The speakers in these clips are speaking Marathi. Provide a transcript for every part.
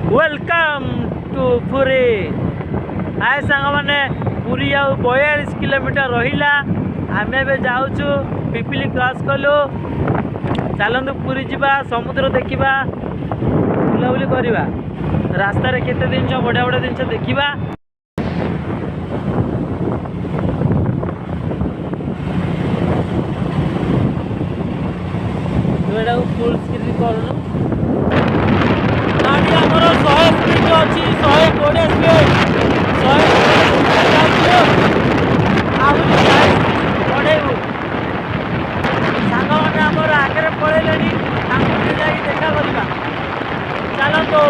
वेलकम टू पुरी। आए सांग मैंने पुरी आ 42 किलोमीटर रहिला। आम ए जाऊँ पिपिली क्रॉस कलु। चलतु पुरी जावा, समुद्र देखा, बुलाबुली करवा, रास्तार केते जिन बढ़िया बढ़िया जिन देखा। तू फुल स्क्रीन करूँ गाड़ी आमर 100 स्पीड अच्छी 120 स्पीड 100 साग मैंने आमर आगे पड़े देखा करवा। चलतो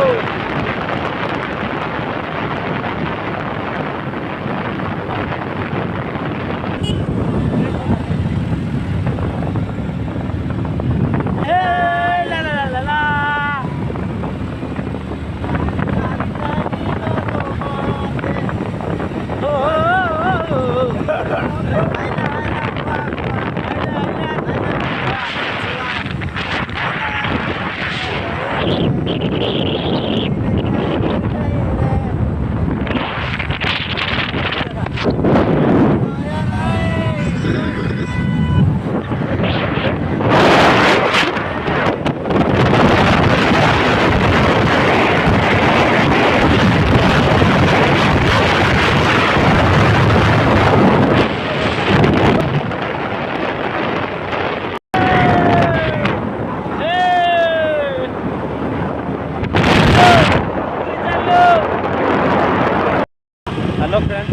हेलो फ्रेंड,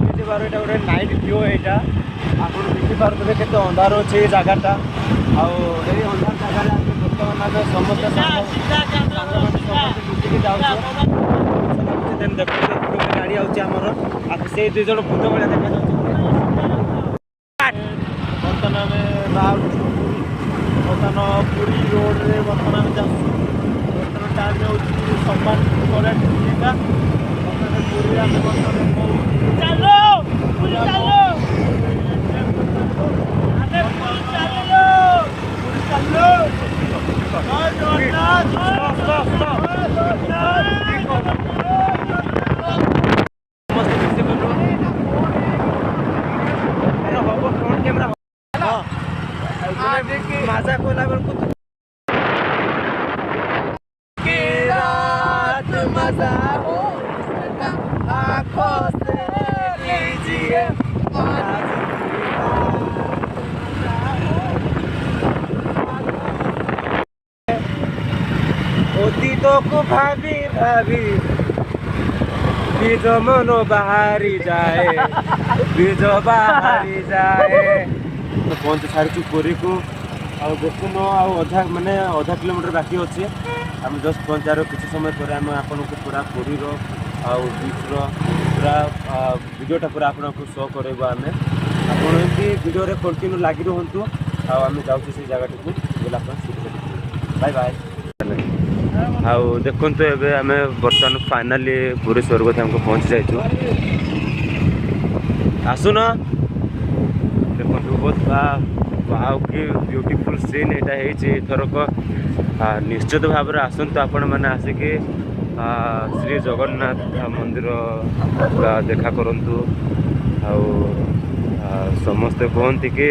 देखिपार यहाँ गोटे नाइट व्यू यहाँ आप देखिपारे के अंधार अच्छे जगटा आई अंधार जगह बर्तमान समस्त देखते गाड़ी आमर से दुई जन भूत भाया देखा बर्तमान आम बाहर बर्तमान पुरी रोड रे बर्तमान जा बर्तमान टाइम हूँ सम्मान पूरी चलो पुरी चलो मजा कोला मजा आँखों से लीजिए अतीतों को भाभी भाभी बीज मनो बाहरी जाए बीज बाहरी जाए तो पहुँच सारी पुरी को आउ देखुन आधा माने आधा किलोमीटर बाकी अच्छे आम जस्ट पहुँचार किसी समय पर आम आपन को पूरा पुरी बीच पूरा वीडियोटा पूरा आपको शो करेगा आम आपड़ी वीडियो कंटिन्यू लगी रुहतु आम जाऊँ से जगह को बाय बाय। आउ देखु एवं आम बर्तमान फाइनाली पुरी स्वर्ग धाम को पहुँची जाइए। आसुन देखो बहुत वाव कि ब्यूटीफुल सीन यहाँ थरक निश्चित भाव में आसतु आपण मैंने आसिकी श्री जगन्नाथ मंदिर देखा करंतु समस्ते कहते कि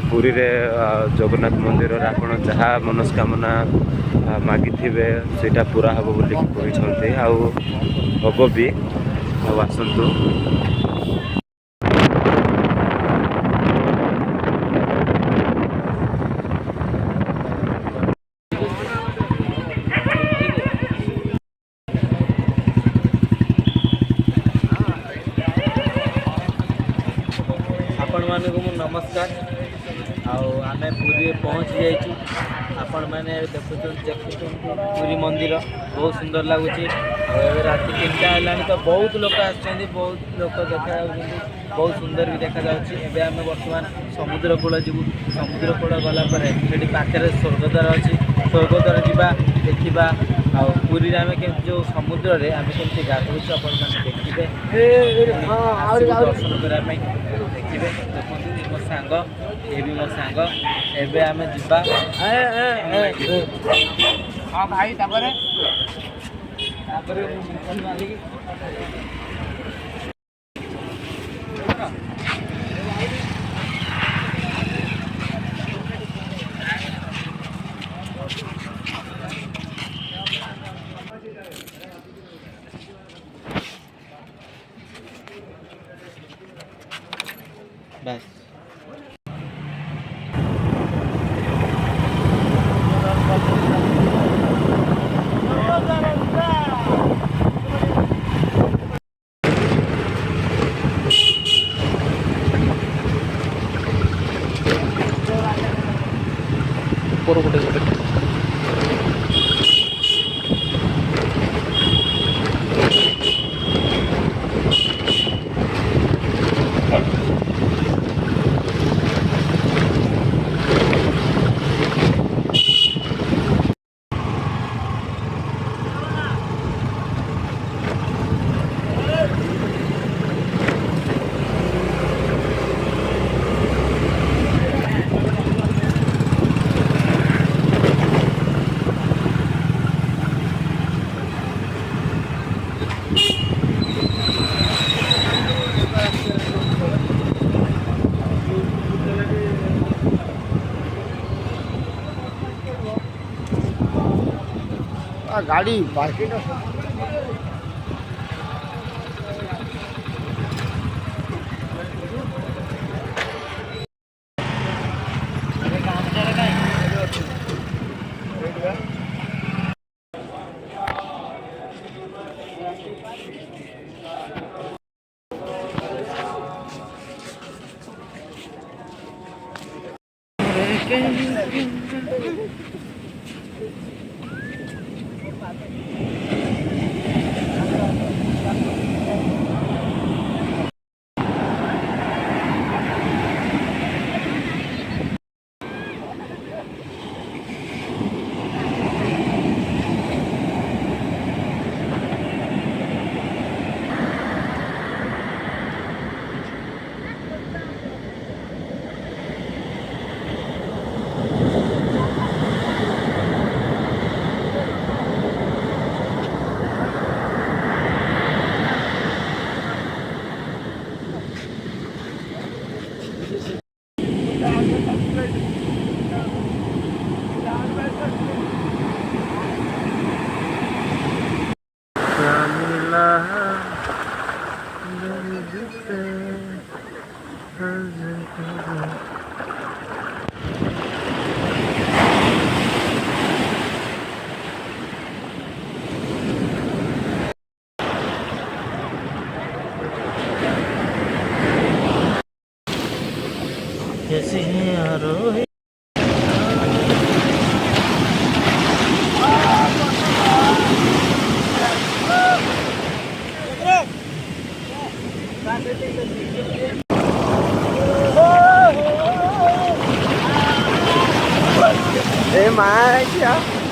पुरी रे जगन्नाथ मंदिर आपण जहाँ मनस्कामना मागिथिबे सेटा पूरा हबो बोली कहते हम भी आसतु। आपण मान को नमस्कार। आम पुरी पहुँच जाइए। आपण मैंने देखुं पुरी मंदिर बहुत सुंदर लगुच। रात 3टा है तो बहुत लोग आसुँच बहुत लोग देखा बहुत सुंदर भी देखा जाए। आम बर्तमान समुद्र कूल जीवु समुद्र कूल गलापर से पाखे स्वर्गद्वार अच्छी स्वर्गद्वार जावा देखा पुरी आम जो समुद्र में आम कमी गाधुच देखिए दर्शन करने देखिए देखो मो सा सांग ये भी मो सांग एबे आमे जिबा हां भाई तापरे मालिक बस गाड़ी मार्केट कैसे हैं आरोही ए माय क्या